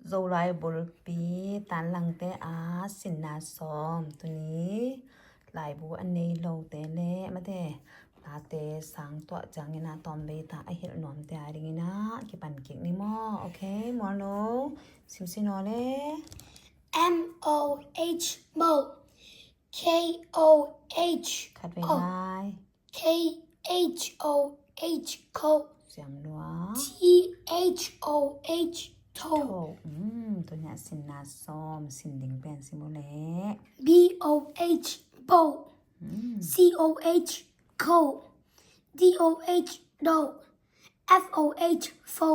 Zolai bulpi Tanlang te Sinna Sawm ตัวนี้หลายบัวอันนี้โลเตเล่มาเตตาเตสังตัวจังเงินะตอมเบตาไอเห็ดหนอมเตอะไรเงี้ยนะกี่ปันเก่งนี่มอโอเคมอโลซิมซิโนเล่ MOH mo KOH คัดไว้ได้ KHOH co เสียงนัว THOH โถ to ตัวเนี้ยสินนาซอมสินดิงเป็นซิโมเล่ BOH bo COH co DOH do FOH fo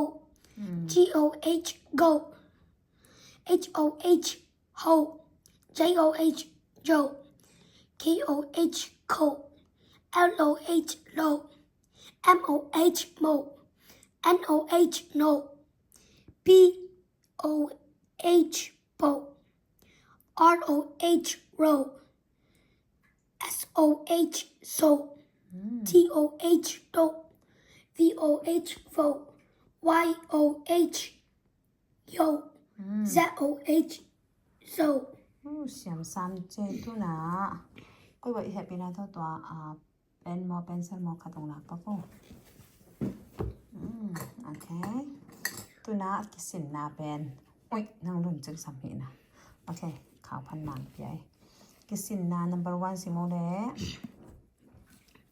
GOH go HOH ho JOH jo KOH co LOH lo MOH mo NOH no BOH bo ROH ro SOH so TOH do VOH vo YOH yo ZOH zo เสียงซ้ำเจตุนะก็ว่าเหตุเป็นอะไรตัวเป็นมอเป็นเซลมอขัดตรงหลักปะกูโอเคตัวนะกิสินนาเป็นอุ้ยนั่งลุ่นจึงสำเห็นนะโอเคข่าวพันหนังใหญ่กิสินนา number 1สิโมเล่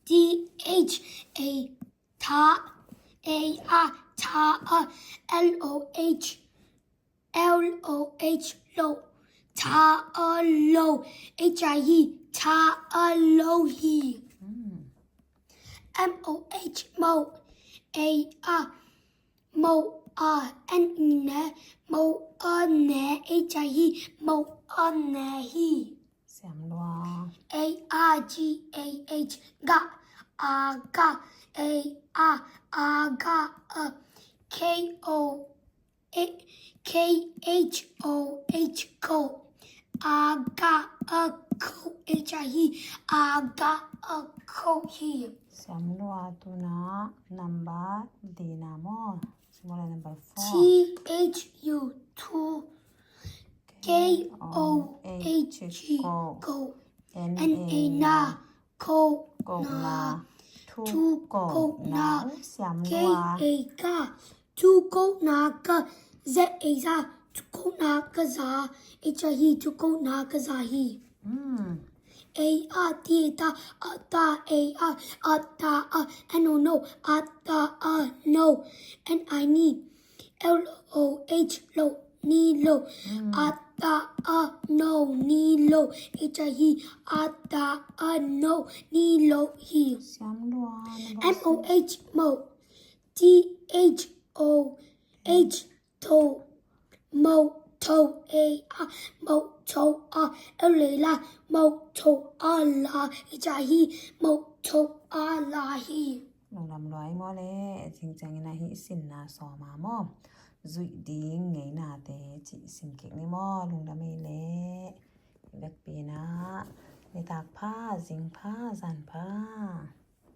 DHA ta AR ta LOH LOH lo ta lo HIE ta lo he MOH mo AR mo ne mo ne HIE mo ne he เสียงรัว ARGAH ga aga aga KHOH ko aga ko HIE aga ko he เสียงรัวตัวนะ number ดีนะมอสิโมเล่ number 4 THU to KOH go NA na ko โกกนา to โก go นา na เสียงรัว KA ga to go na ga ZA za to go na ga za HIE to go na ga za he AR ta ata AR ata NO no ata no and I need LOH lo ni lo ata no ni lo HIE ata no ni lo he เสียงรัว MOH mo THOH to mo to AR mo to la mo to la HIE mo to la he ลงลำร้อยมอเล่จริงจังนะฮิสินนาสอมามอจุยดิ้งไงนาเตจิสินเก่งนี่มอลุงดาไม่เละเล็กปีนะในตากผ้าสิงผ้าสันผ้า